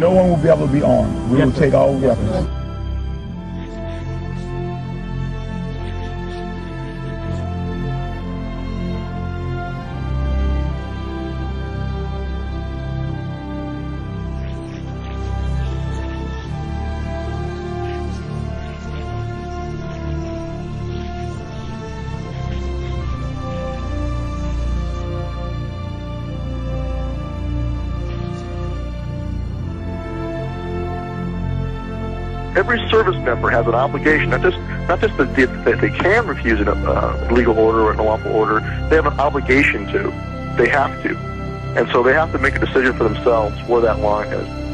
no one will be able to be armed. We will take all weapons. Every service member has an obligation, not just that they can refuse a legal order or an unlawful order. They have an obligation to. They have to. And so they have to make a decision for themselves where that line is.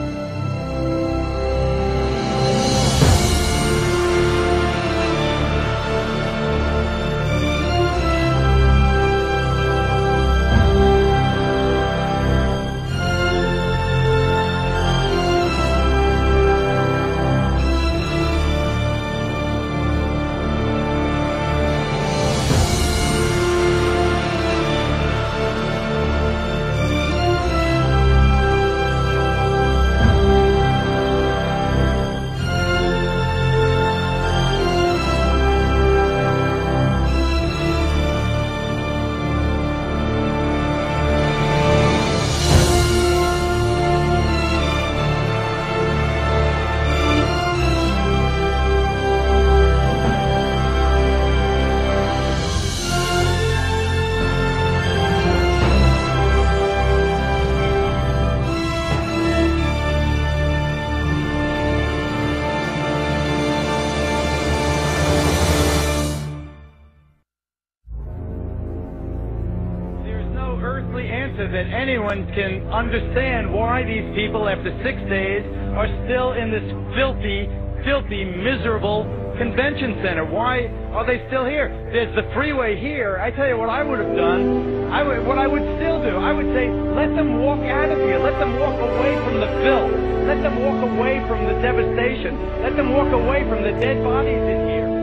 That anyone can understand why these people, after 6 days, are still in this filthy, miserable convention center. Why are they still here? There's the freeway here. I tell you what I would have done, what I would still do, I would say, let them walk out of here. Let them walk away from the filth. Let them walk away from the devastation. Let them walk away from the dead bodies in here.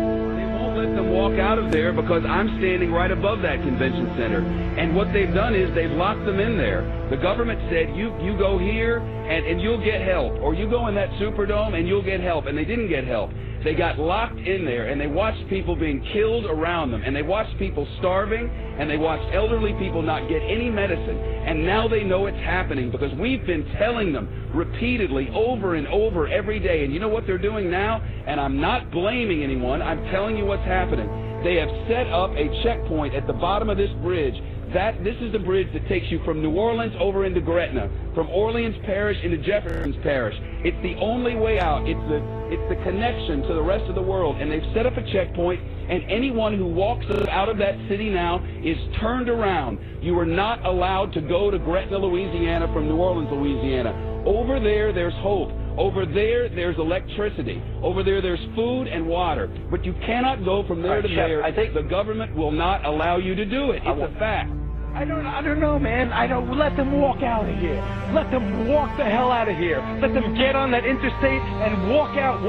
Let them walk out of there because I'm standing right above that convention center. And what they've done is they've locked them in there. The government said, you go here and you'll get help. Or you go in that Superdome and you'll get help. And they didn't get help. They got locked in there and they watched people being killed around them. And they watched people starving. And they watched elderly people not get any medicine. And now they know it's happening because we've been telling them repeatedly over and over every day. And you know what they're doing now? And I'm not blaming anyone. I'm telling you what's happening. They have set up a checkpoint at the bottom of this bridge. This is the bridge that takes you from New Orleans over into Gretna, from Orleans Parish into Jefferson's Parish. It's the only way out. It's the connection to the rest of the world. And they've set up a checkpoint, and anyone who walks out of that city now is turned around. You are not allowed to go to Gretna, Louisiana from New Orleans, Louisiana. Over there, there's hope. Over there, there's electricity. Over there, there's food and water. But you cannot go from there to there. I think the government will not allow you to do it. It's a fact. I don't know, man. Let them walk out of here. Let them walk the hell out of here. Let them get on that interstate and walk out.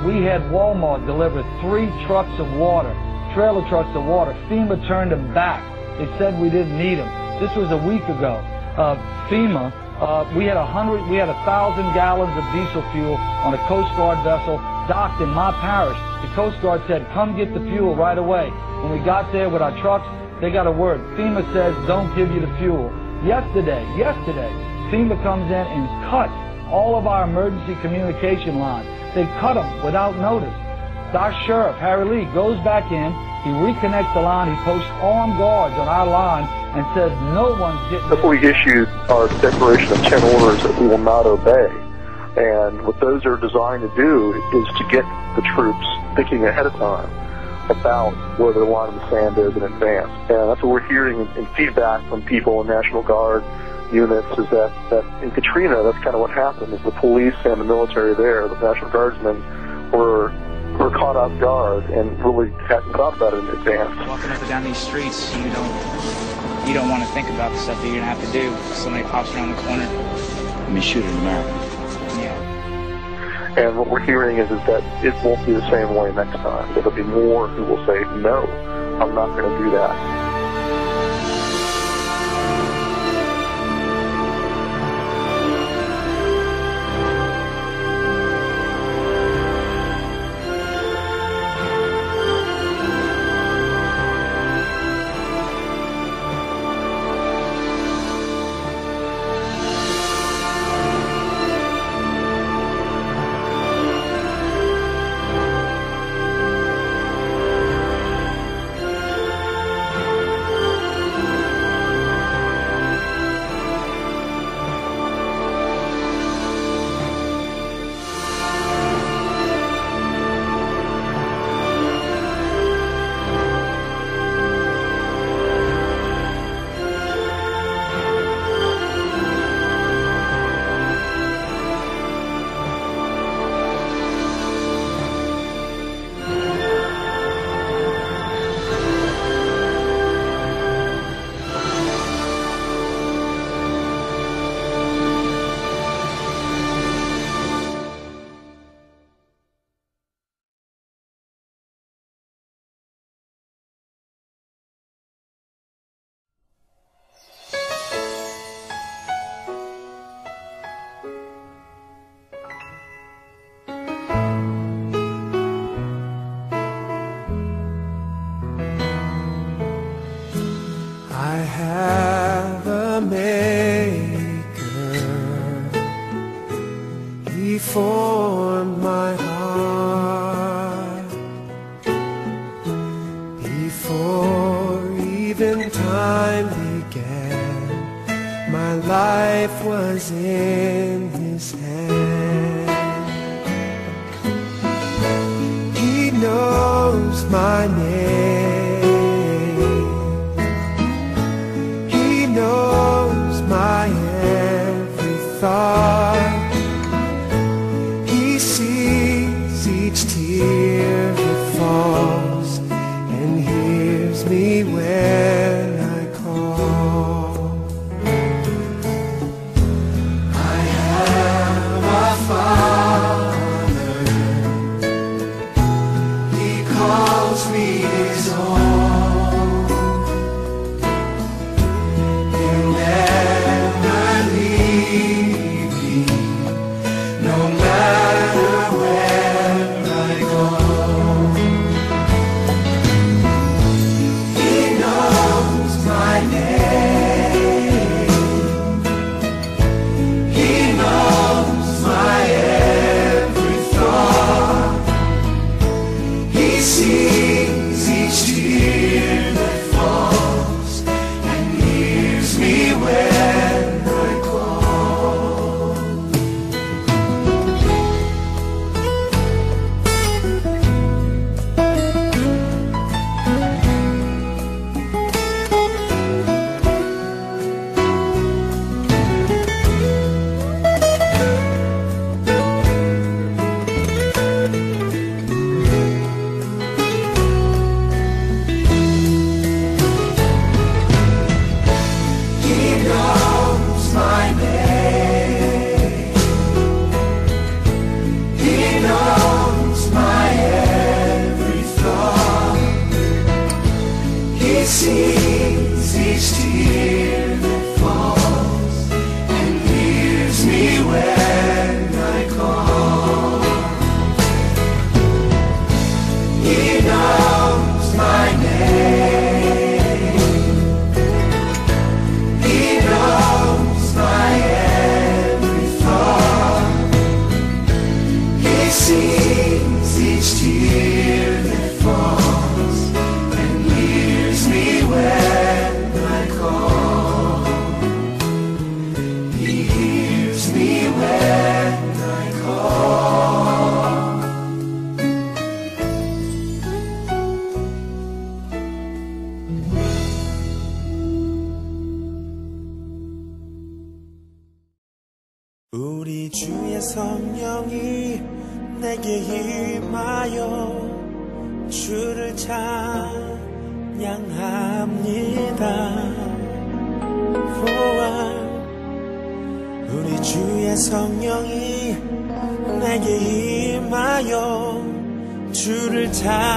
We had Walmart deliver 3 trucks of water, trailer trucks of water. FEMA turned them back. They said we didn't need them. This was a week ago. FEMA, we had 1,000 gallons of diesel fuel on a Coast Guard vessel docked in my parish. The Coast Guard said, come get the fuel right away. When we got there with our trucks, they got a word. FEMA says, don't give you the fuel. Yesterday, FEMA comes in and cuts all of our emergency communication lines. They cut them without notice. Our sheriff, Harry Lee, goes back in. He reconnects the line. He posts armed guards on our line and says no one's getting... That's what we issued our declaration of 10 orders that we will not obey. And what those are designed to do is to get the troops thinking ahead of time about where the line of the sand is in advance. And that's what we're hearing in feedback from people in National Guard units is that in Katrina, that's kind of what happened, is the police and the military there, the National Guardsmen, were caught off guard and really hadn't thought about it in advance. Walking up and down these streets, you don't want to think about the stuff that you're going to have to do. Somebody pops around the corner. Let me shoot an American. And what we're hearing is that it won't be the same way next time. There'll be more who will say, no, I'm not going to do that. I have a maker. He formed my heart before even time began. My life was in His hand. He knows my name. He knows my every thought. He sees each tear that falls and hears me when I call. I have a Father. He calls me His own. He'll never leave me, no matter where I go. He knows my name. He knows my every thought. He sees each tear that falls and hears me when I call. He knows my name. He knows my every thought. He sees each tear that falls and hears me when I call. He knows my name. He knows my every thought. He sees each tear that falls and hears me when I call. He hears me when I call. 우리 주의 성령이 내게 임하여 주를 찬양합니다. 우리 주의 성령이 내게 임하여 주를 찬양합니다.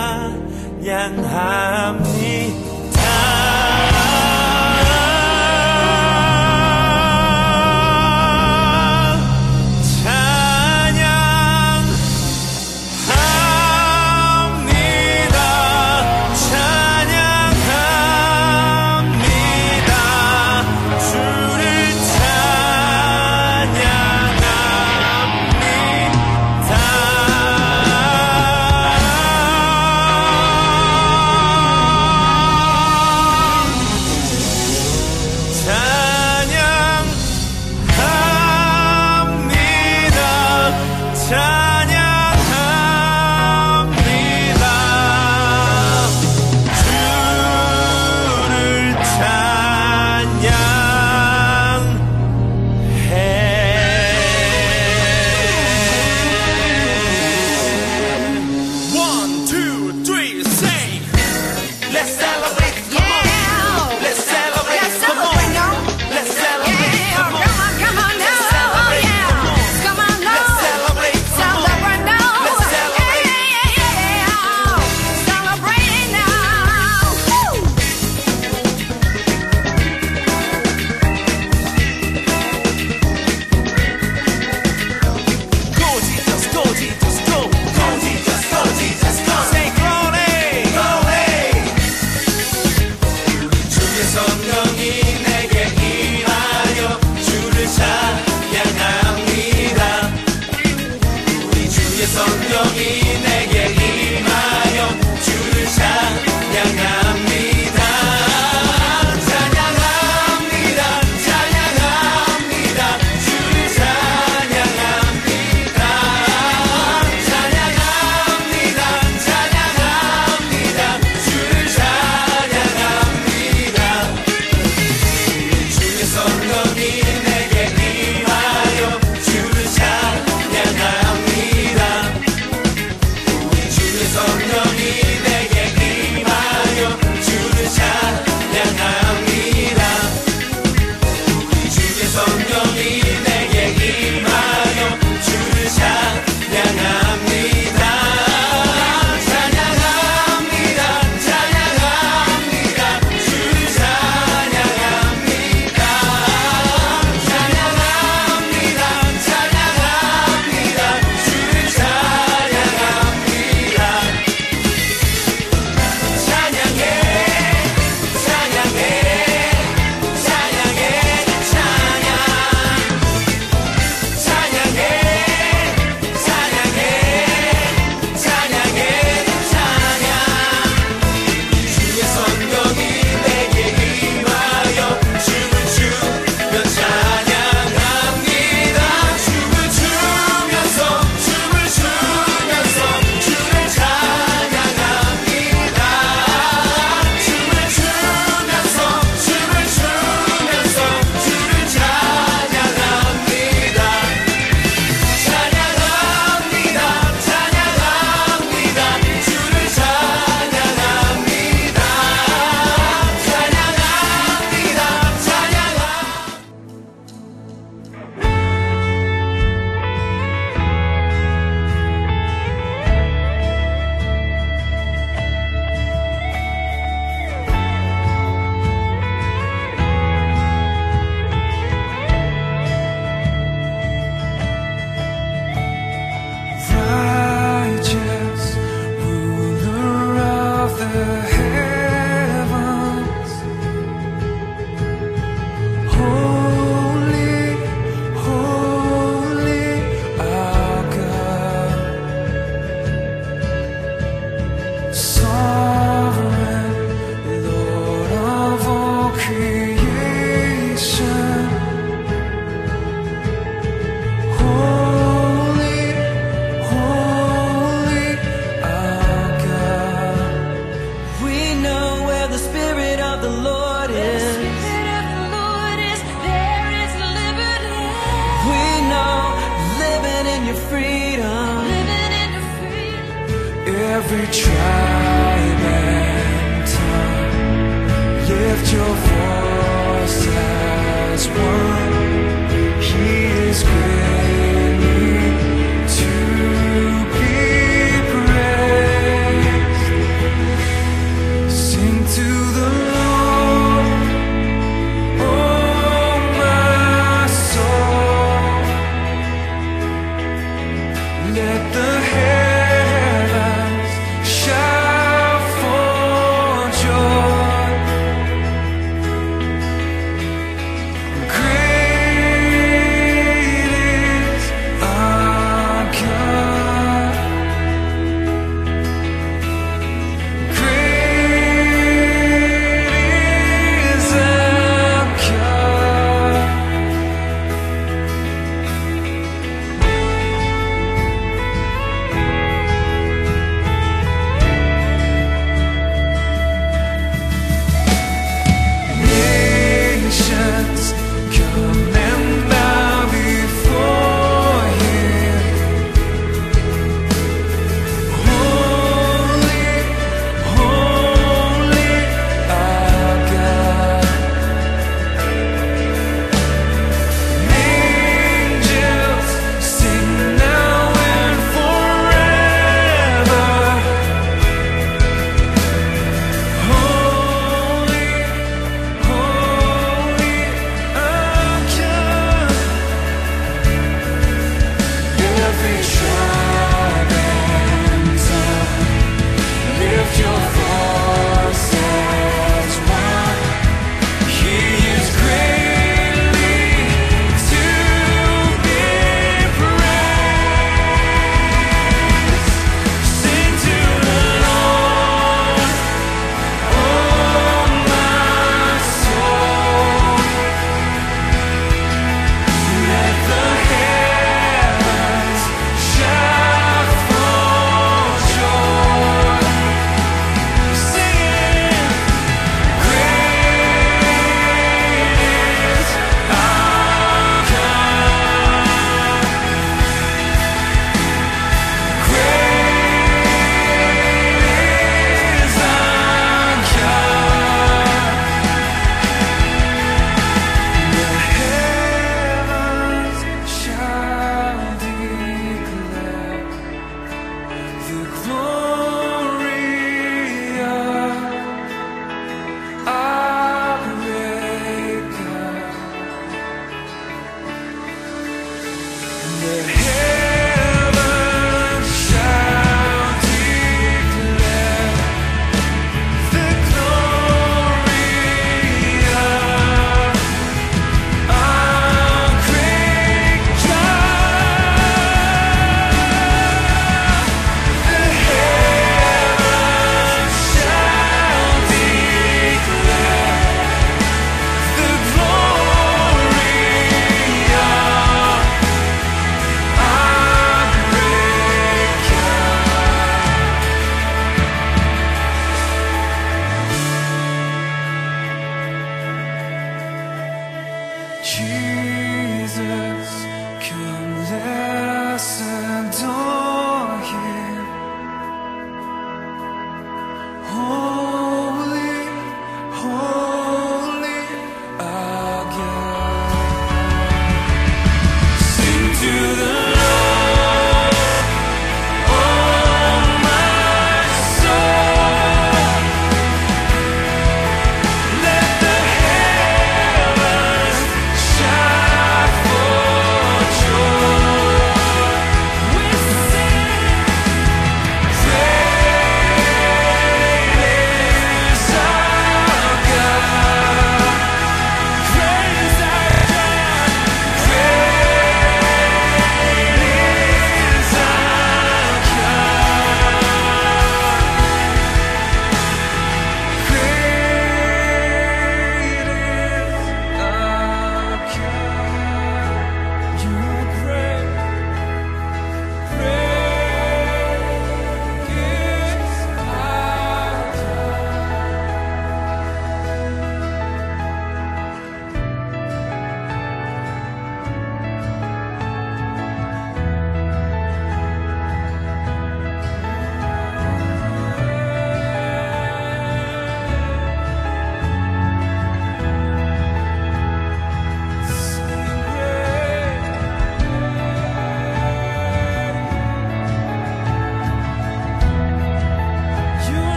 every tribe and tongue. Lift your voice as one. He is greatly to be praised. Sing to the Lord, oh my soul. Let the heavens shout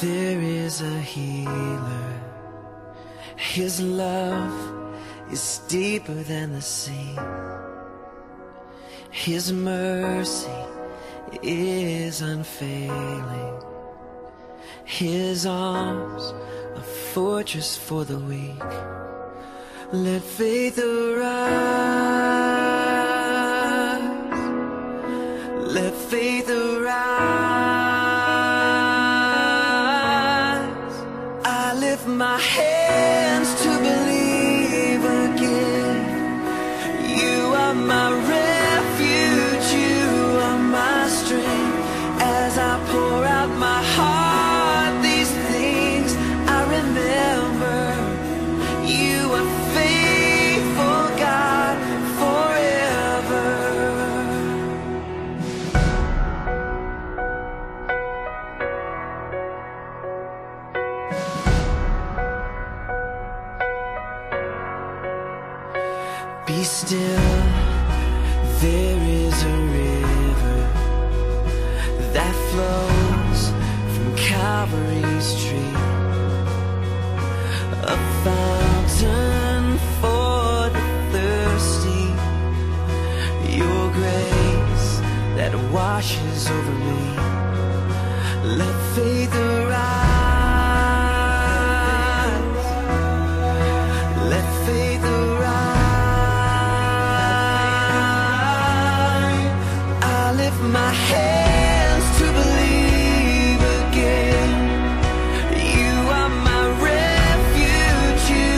There is a healer. His love is deeper than the sea. His mercy is unfailing. His arms a fortress for the weak. Let faith arise. Let faith arise. I lift my hands to believe again. You are my refuge, you are my strength. As I pour out my heart, these things I remember. You are faithful, God, forever. Be still, there is a river that flows from Calvary's tree, a fountain for the thirsty. Your grace that washes over me. Let faith arise. Let faith arise. I lift my hands to believe again. You are my refuge, you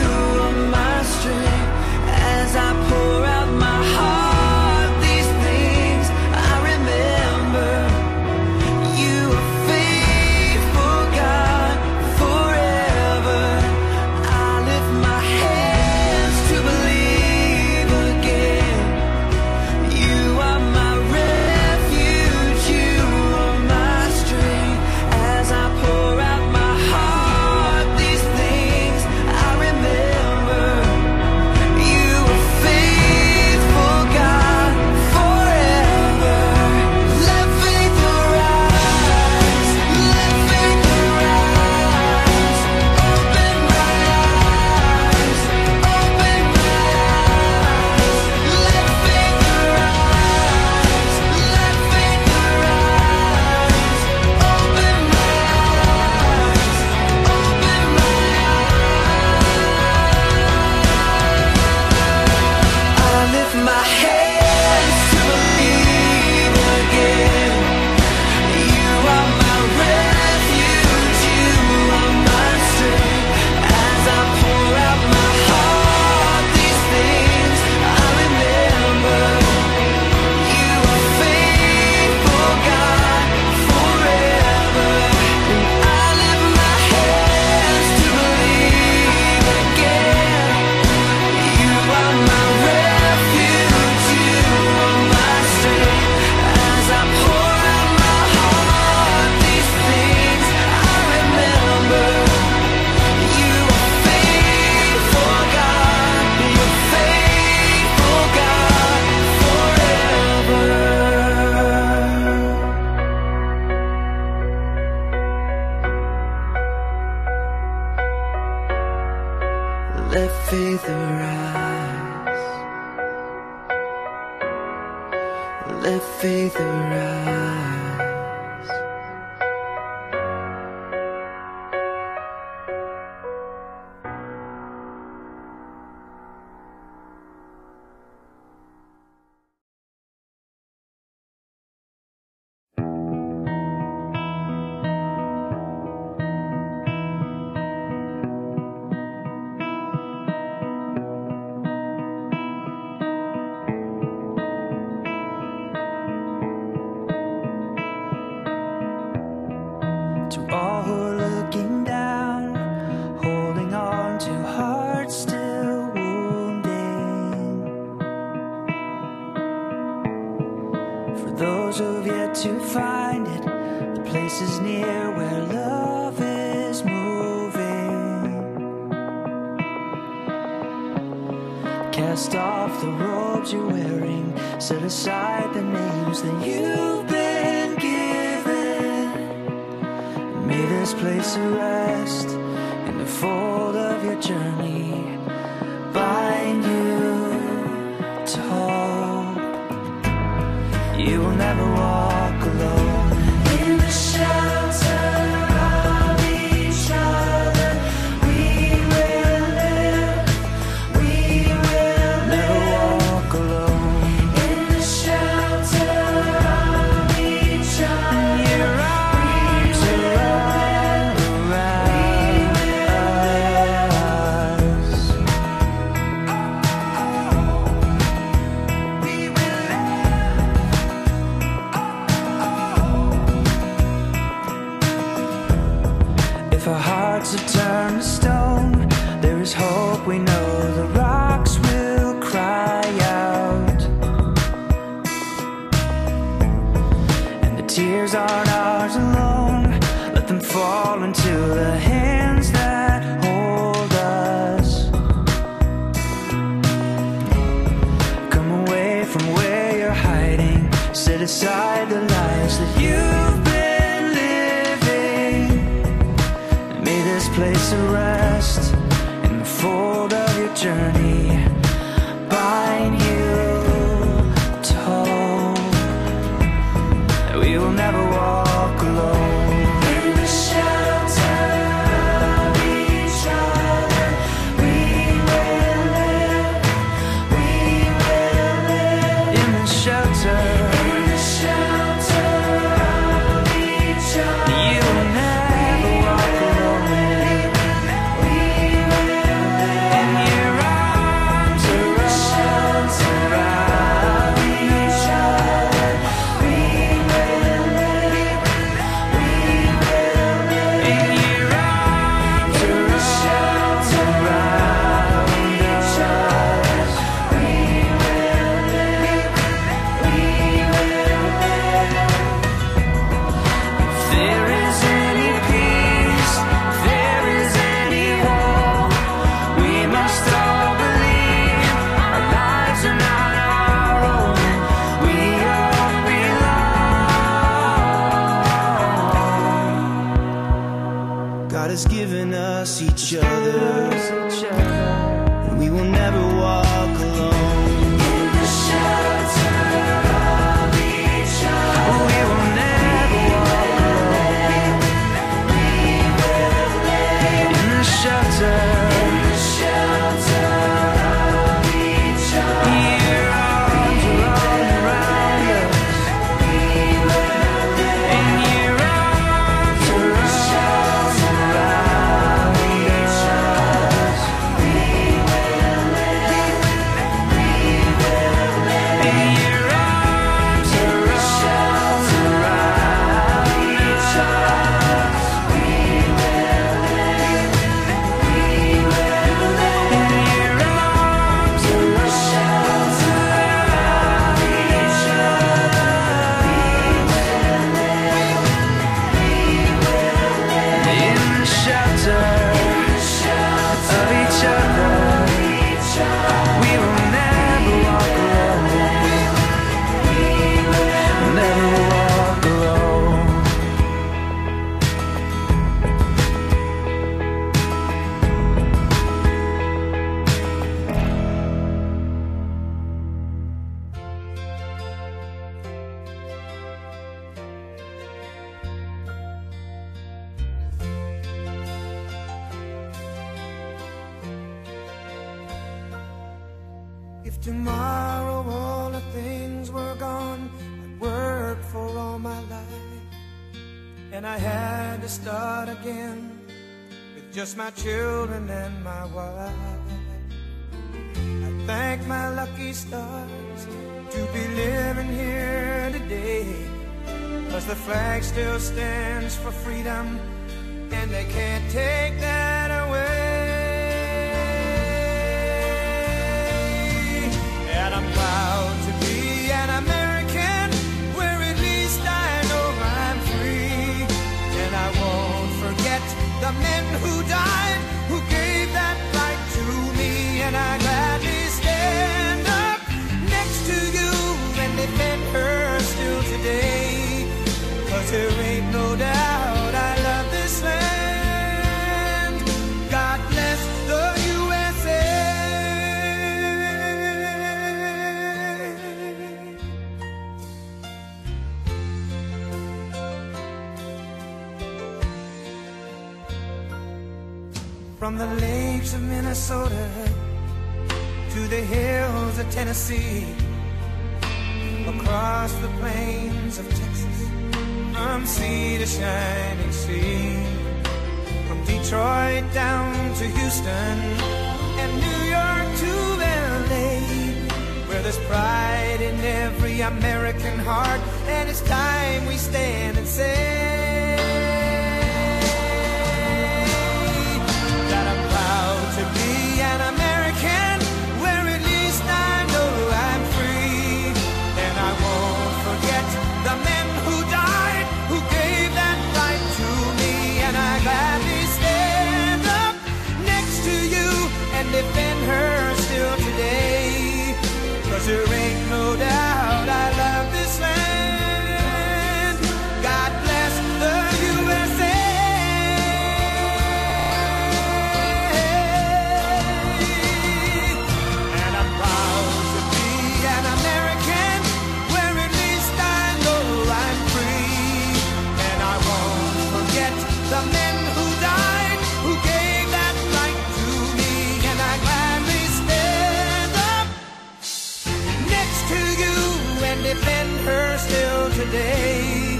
are my strength. As I pour out my heart, these things I remember. You are faithful, God, forever. I lift my hands to believe again. You are my refuge, you are my strength. As I pour out my heart, these things I remember. You are faithful, God, forever. Let faith arise. Let faith arise. Open my eyes. Open my eyes. Let faith arise. Let faith arise. Open my eyes. Open my eyes. I lift my hands to believe again. You are my refuge, you are my strength. As I pour out my heart, these things I remember. You are faithful, God, forever. And I lift my hands to believe again. You are my refuge, you are my strength. As I pour out my heart, these things I remember. You are faithful, God, you're faithful, God, forever. Let faith arise. Let faith arise. To all who are looking down, holding on to hearts still wounding. For those who've yet to find it, the place is near where love is moving. Cast off the robes you're wearing, set aside the names that you've been given. May this place a rest in the fold of your journey, bind you to hope. You will never walk alone. In the shelter of each other, we will live, we will never walk alone. In the shelter of each other, your arms around us. We will live. If our hearts are turned to stone, there is hope. We know the rocks will cry out, and the tears aren't ours alone. Let them fall into the hands that hold us. Come away from where you're hiding. Set aside the lies that you've been living. May this place a rest in the fold of your journey, bind you to hope. We will never walk alone. In the shelter of each other, we will live, we will live. In the shelter of each other, you will never walk alone. In your arms around each other, we will live, we will live. In your arms around each other, we will live, we will live. If there is any peace, if there is any hope, we must all believe our lives are not our own. We all belong. God has given us each other, and we will never walk alone. In the shelter of each other, we will never walk alone. We will live in the shelter of each other. Your arms around us. We will live in your arms around each other. We will live, we will live in your arms around each other. We will live, we will live in your arms around each other. We will live, we will live in the shelter of each other. We will never walk alone. Never walk alone. If tomorrow all the things were gone I'd worked for all my life, and I had to start again with just my children and my wife, I thank my lucky stars to be living here today, 'cause the flag still stands for freedom, and they can't take that away. And I'm proud to be an American, where at least I know I'm free. And I won't forget the men who died, who gave that right to me. And I gladly stand up next to you and defend her still today, 'cause there ain't no doubt I love this From the lakes of Minnesota to the hills of Tennessee, across the plains of Texas, from sea to shining sea, from Detroit down to Houston and New York to LA, where there's pride in every American heart, and it's time we stand and say that I'm proud to be an American, where at least I know I'm free. And I won't forget the men who died, who gave that right to me. And I gladly stand up next to you and defend her still today, 'cause there ain't no doubt I love this land. God bless the USA. And I'm proud to be an American, where at least I know I'm free. And I won't forget the men who died, who gave that right to me. And I gladly stand up next to you and defend her still today,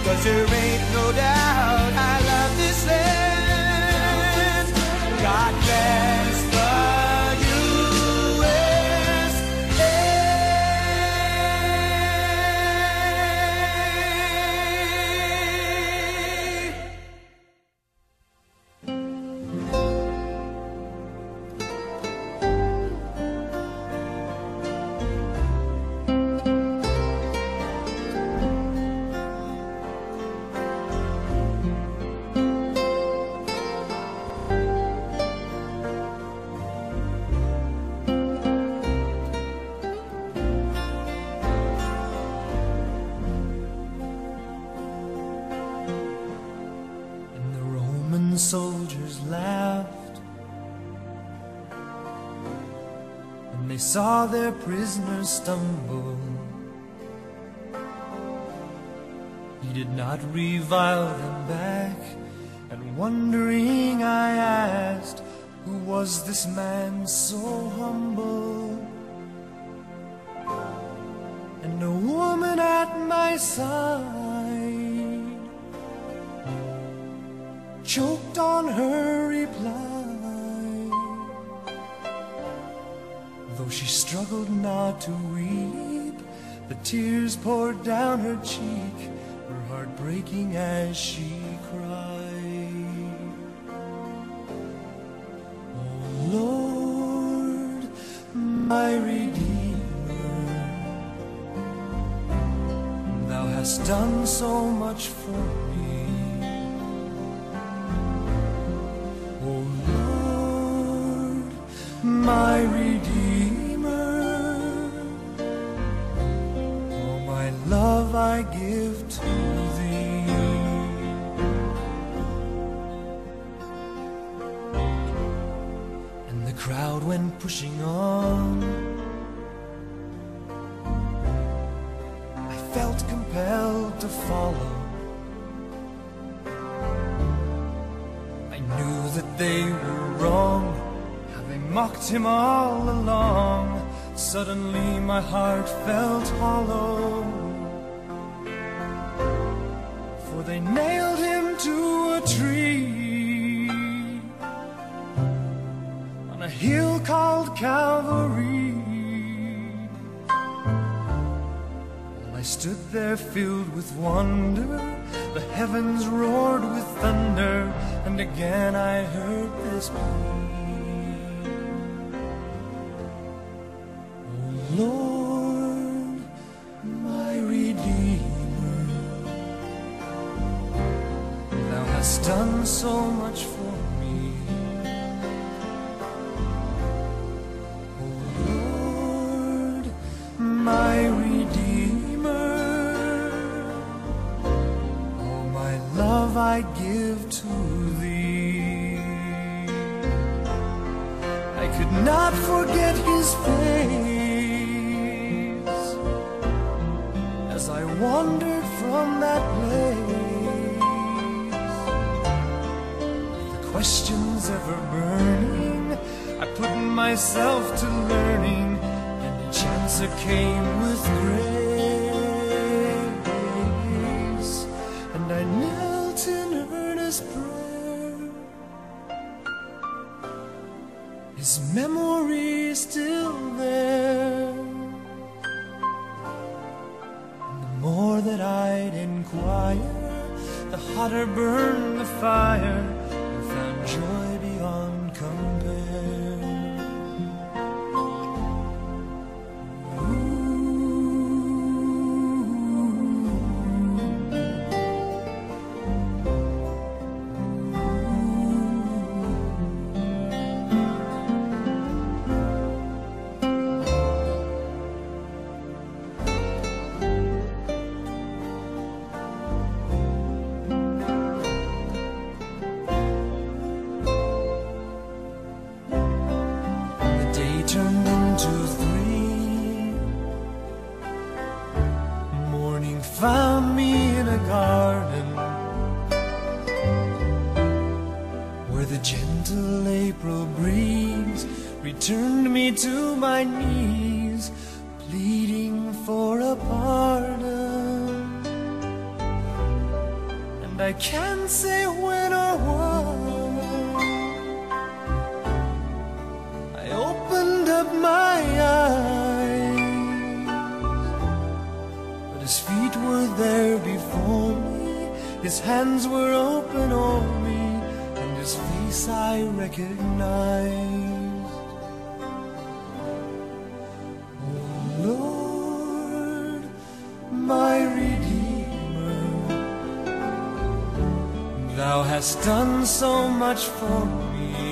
'cause there ain't no doubt I love this land. God bless the USA. Soldiers laughed when they saw their prisoners stumble. He did not revile them back, and wondering I asked, who was this man so humble? And a woman at my side choked on her reply, though she struggled not to weep. The tears poured down her cheek, her heart breaking as she cried. Oh Lord, my Redeemer, Thou hast done so much for me. My Redeemer, all my love I give to Thee. And the crowd went pushing on. I felt compelled to follow. I knew that they were wrong, mocked him all along. Suddenly my heart felt hollow, for they nailed him to a tree on a hill called Calvary. While I stood there filled with wonder, the heavens roared with thunder, and again I heard this plea. Lord, my Redeemer, Thou hast done so much for me. Oh Lord, my Redeemer, all my love I give to Thee. I could not forget His face as I wandered from that place. The questions ever burning, I put myself to learning, and the answer came with grace. And I knelt in earnest prayer. His memory is still there. And the more that I'd inquire, the hotter burned the fire, and found joy beyond compare. Turned into 3. Morning found me in a garden where the gentle April breeze returned me to my knees, pleading for a pardon. And I can't say when or what I opened up my eyes, but his feet were there before me, his hands were open on me, and his face I recognized. Oh Lord, my Redeemer, thou hast done so much for me.